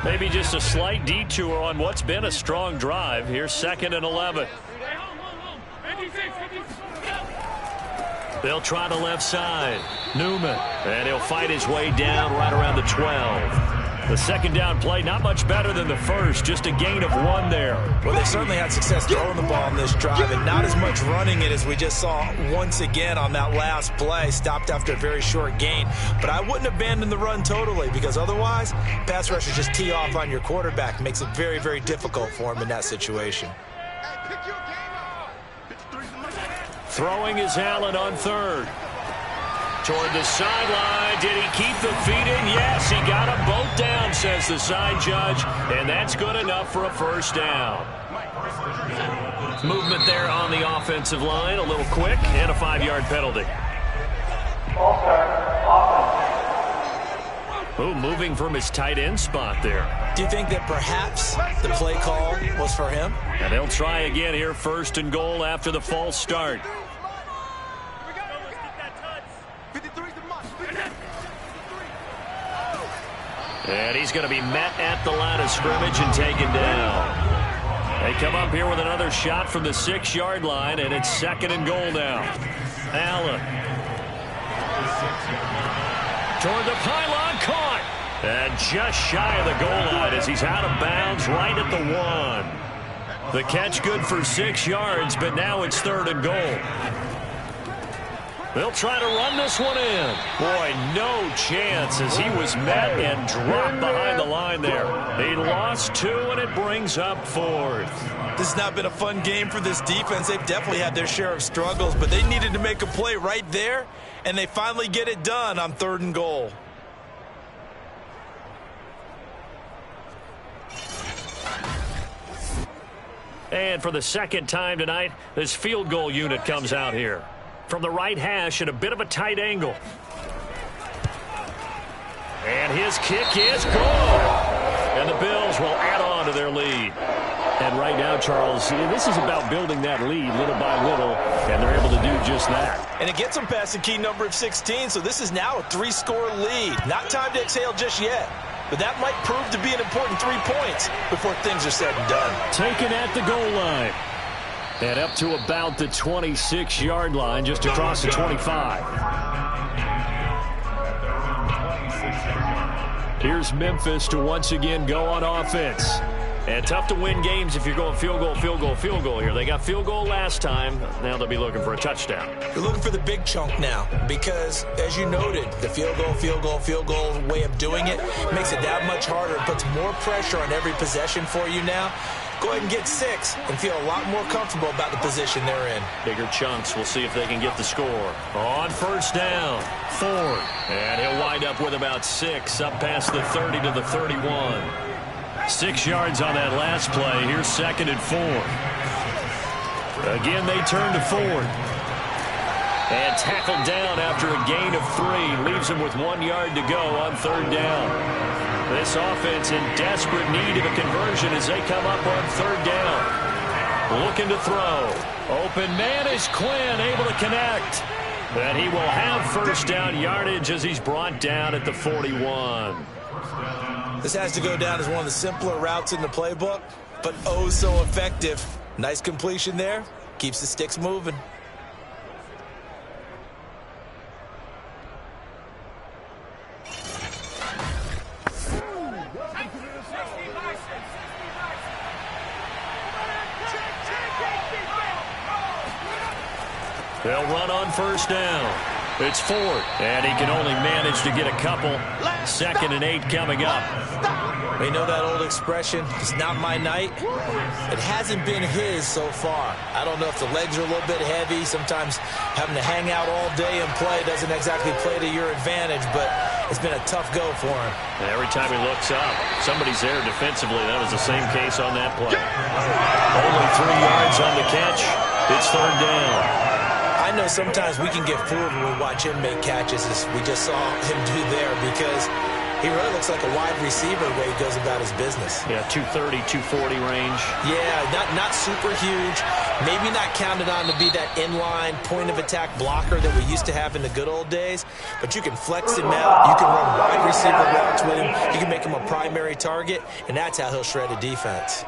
Maybe just a slight detour on what's been a strong drive. Here's second and 11. They'll try the left side. Newman. And he'll fight his way down right around the 12. The second down play, not much better than the first. Just a gain of 1 there. Well, they certainly had success throwing the ball in this drive, and not as much running it as we just saw once again on that last play. Stopped after a very short gain. But I wouldn't abandon the run totally, because otherwise, pass rushers just tee off on your quarterback. Makes it very, very difficult for him in that situation. Throwing is Allen on third. Toward the sideline. Did he keep the feet in? Yes, he got them both down, says the side judge. And that's good enough for a first down. Movement there on the offensive line. A little quick and a 5-yard penalty. Oh, moving from his tight end spot there. Do you think that perhaps the play call was for him? And they'll try again here, first and goal after the false start. And he's going to be met at the line of scrimmage and taken down. They come up here with another shot from the 6-yard line, and it's second and goal now. Allen. Toward the pylon, caught. And just shy of the goal line as he's out of bounds right at the 1. The catch good for 6 yards, but now it's third and goal. They'll try to run this one in. Boy, no chance as he was met and dropped behind the line there. He lost 2, and it brings up 4th. This has not been a fun game for this defense. They've definitely had their share of struggles, but they needed to make a play right there, And they finally get it done on 3rd and goal. And for the second time tonight, this field goal unit comes out here. From the right hash at a bit of a tight angle. And his kick is good. And the Bills will add on to their lead. And right now, Charles, this is about building that lead little by little, and they're able to do just that. And it gets them past the key number of 16, so this is now a 3-score lead. Not time to exhale just yet, but that might prove to be an important 3 points before things are said and done. Taken at the goal line. And up to about the 26-yard line, just across the 25. Here's Memphis to once again go on offense. And tough to win games if you're going field goal, field goal, field goal here. They got field goal last time. Now they'll be looking for a touchdown. They're looking for the big chunk now because, as you noted, the field goal way of doing it makes it that much harder. It puts more pressure on every possession for you now. Go ahead and get 6 and feel a lot more comfortable about the position they're in. Bigger chunks. We'll see if they can get the score. On first down, Ford. And he'll wind up with about 6 up past the 30 to the 31. 6 yards on that last play. Here's 2nd and 4. Again, they turn to Ford. And tackled down after a gain of 3. Leaves him with 1 yard to go on 3rd down. This offense in desperate need of a conversion as they come up on 3rd down. Looking to throw. Open man is Quinn, able to connect. And he will have first down yardage as he's brought down at the 41. This has to go down as one of the simpler routes in the playbook, but oh so effective. Nice completion there. Keeps the sticks moving. They'll run on first down. It's Ford, and he can only manage to get a couple. 2nd and 8 coming up. You know that old expression, it's not my night? It hasn't been his so far. I don't know if the legs are a little bit heavy. Sometimes having to hang out all day and play doesn't exactly play to your advantage, but it's been a tough go for him. And every time he looks up, somebody's there defensively. That was the same case on that play. Only 3 yards on the catch. It's 3rd down. I know sometimes we can get fooled when we watch him make catches, as we just saw him do there, because he really looks like a wide receiver the way he goes about his business. Yeah, 230, 240 range. Yeah, not super huge. Maybe not counted on to be that inline point-of-attack blocker that we used to have in the good old days, but you can flex him out. You can run wide receiver routes with him. You can make him a primary target, and that's how he'll shred a defense.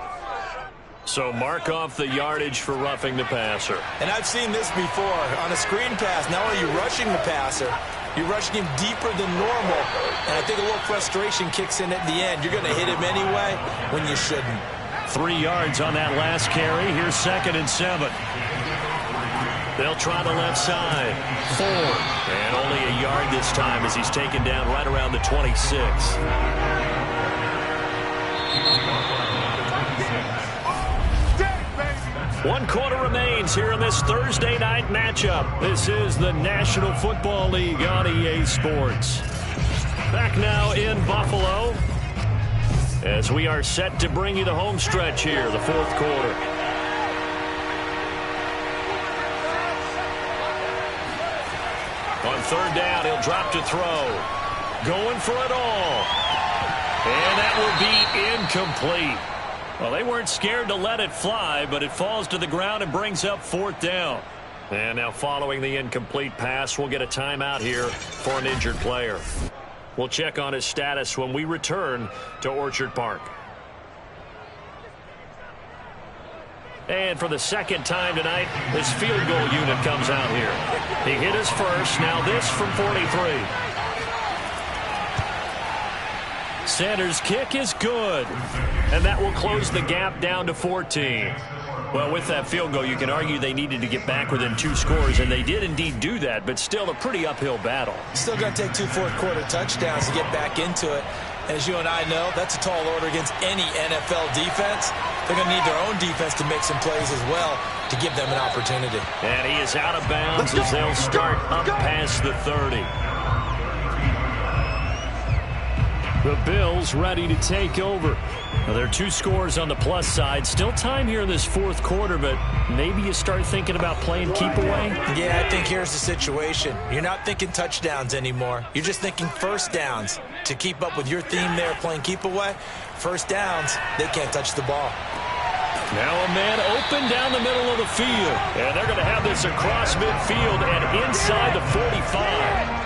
So mark off the yardage for roughing the passer. And I've seen this before. On a screen pass, not only are you rushing the passer, you're rushing him deeper than normal. And I think a little frustration kicks in at the end. You're going to hit him anyway when you shouldn't. 3 yards on that last carry. Here's 2nd and 7. They'll try the left side. Ford. And only a yard this time as he's taken down right around the 26. 1 quarter remains here in this Thursday night matchup. This is the National Football League on EA Sports. Back now in Buffalo as we are set to bring you the home stretch here, the 4th quarter. On 3rd down, he'll drop to throw. Going for it all. And that will be incomplete. Well, they weren't scared to let it fly, but it falls to the ground and brings up 4th down. And now following the incomplete pass, we'll get a timeout here for an injured player. We'll check on his status when we return to Orchard Park. And for the 2nd time tonight, this field goal unit comes out here. He hit his first, now this from 43. Sanders' kick is good, and that will close the gap down to 14. Well, with that field goal, you can argue they needed to get back within 2 scores, and they did indeed do that, but still a pretty uphill battle. Still going to take 2 fourth-quarter touchdowns to get back into it. As you and I know, that's a tall order against any NFL defense. They're going to need their own defense to make some plays as well to give them an opportunity. And he is out of bounds as they'll start up past the 30. The Bills ready to take over. Well, there are 2 scores on the plus side. Still time here in this 4th quarter, but maybe you start thinking about playing keep away? Yeah, I think here's the situation. You're not thinking touchdowns anymore. You're just thinking first downs. To keep up with your theme there, playing keep away, first downs, they can't touch the ball. Now a man open down the middle of the field. And they're going to have this across midfield and inside the 45.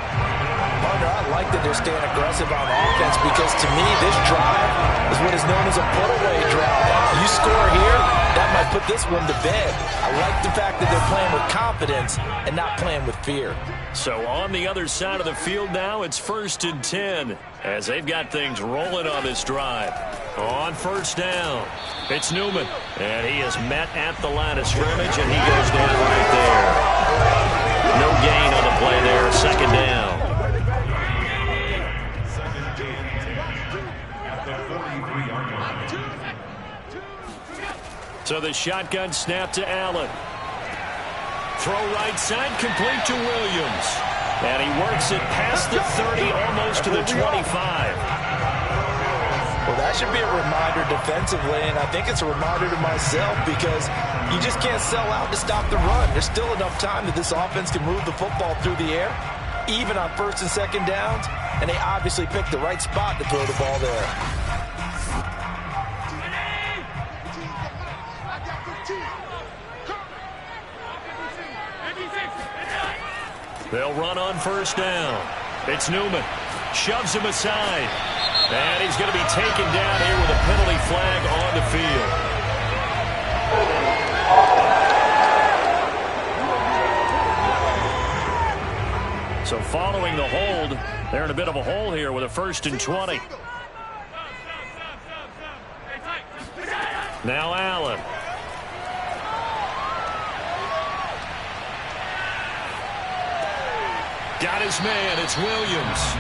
Partner, I like that they're staying aggressive on offense because to me, this drive is what is known as a put-away drive. You score here, that might put this one to bed. I like the fact that they're playing with confidence and not playing with fear. So on the other side of the field now, it's 1st and 10 as they've got things rolling on this drive. On first down, it's Newman, and he is met at the line of scrimmage, and he goes down right there. No gain on the play there, 2nd down. So the shotgun snap to Allen. Throw right side, complete to Williams. And he works it past the 30, almost to the 25. Well, that should be a reminder defensively, and I think it's a reminder to myself because you just can't sell out to stop the run. There's still enough time that this offense can move the football through the air, even on 1st and 2nd downs, and they obviously picked the right spot to throw the ball there. They'll run on first down. It's Newman. Shoves him aside. And he's going to be taken down here with a penalty flag on the field. So following the hold, they're in a bit of a hole here with a 1st and 20. Now Allen. Got his man. It's Williams.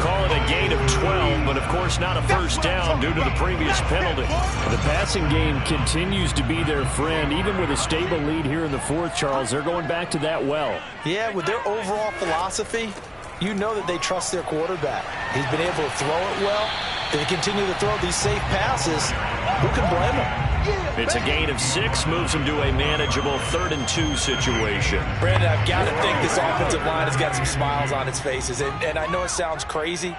Call it a gain of 12, but of course not a first down due to the previous penalty. The passing game continues to be their friend. Even with a stable lead here in the 4th, Charles, they're going back to that well. Yeah, with their overall philosophy, you know that they trust their quarterback. He's been able to throw it well. They continue to throw these safe passes. Who can blame them? It's a gain of 6, moves them to a manageable 3rd and 2 situation. Brandon, I've got to think this offensive line has got some smiles on its faces. And I know it sounds crazy,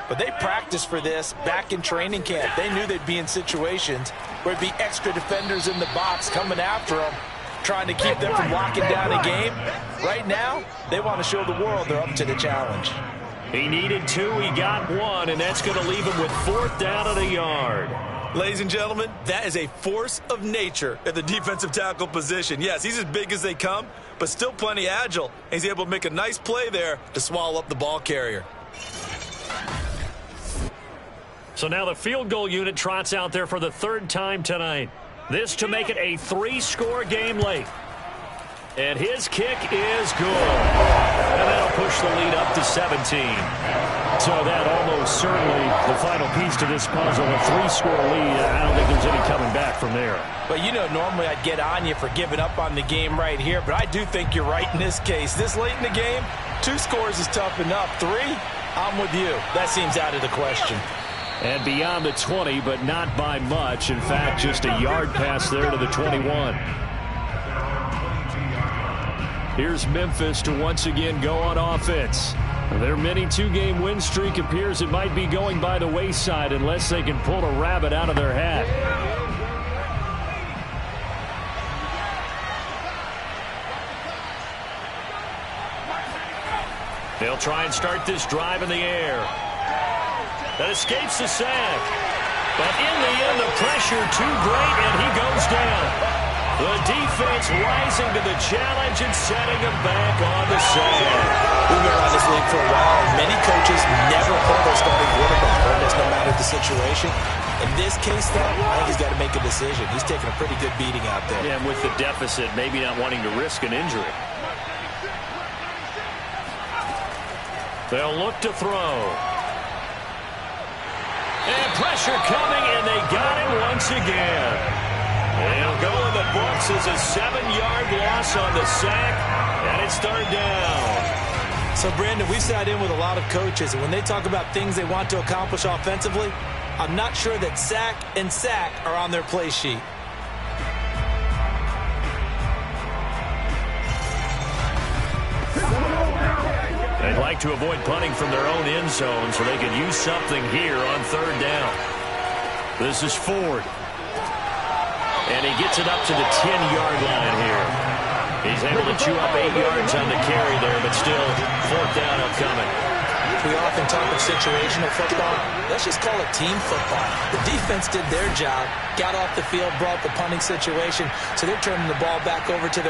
but they practiced for this back in training camp. They knew they'd be in situations where it'd be extra defenders in the box coming after them, trying to keep them from locking down a game. Right now, they want to show the world they're up to the challenge. He needed 2, he got 1, and that's going to leave him with 4th down at a yard. Ladies and gentlemen, that is a force of nature at the defensive tackle position. Yes, he's as big as they come, but still plenty agile. He's able to make a nice play there to swallow up the ball carrier. So now the field goal unit trots out there for the 3rd time tonight. This to make it a 3-score game late. And his kick is good. And that'll push the lead up to 17. So that almost certainly the final piece to this puzzle, a 3-score lead. I don't think there's any coming back from there. But you know, normally I'd get on you for giving up on the game right here, but I do think you're right in this case. This late in the game, 2 scores is tough enough. 3, I'm with you. That seems out of the question. And beyond the 20, but not by much. In fact, just a yard pass there to the 21. Here's Memphis to once again go on offense. Their mini 2-game win streak appears it might be going by the wayside unless they can pull a rabbit out of their hat. They'll try and start this drive in the air. That escapes the sack. But in the end, the pressure too great, and he goes down. The defense rising to the challenge and setting them back on the sand. We've been around this league for a while, and many coaches never hold their starting quarterback homeless no matter the situation. In this case, though, I think he's got to make a decision. He's taking a pretty good beating out there. Yeah, and with the deficit, maybe not wanting to risk an injury. They'll look to throw. And pressure coming, and they got him once again. They'll go in the books as a 7-yard loss on the sack, and it's third down. So, Brandon, we've sat in with a lot of coaches, and when they talk about things they want to accomplish offensively, I'm not sure that sack and sack are on their play sheet. They'd like to avoid punting from their own end zone so they could use something here on third down. This is Ford. And he gets it up to the 10-yard line here. He's able to chew up 8 yards on the carry there, but still fourth down upcoming. We often talk of situational football. Let's just call it team football. The defense did their job, got off the field, brought the punting situation, so they're turning the ball back over to their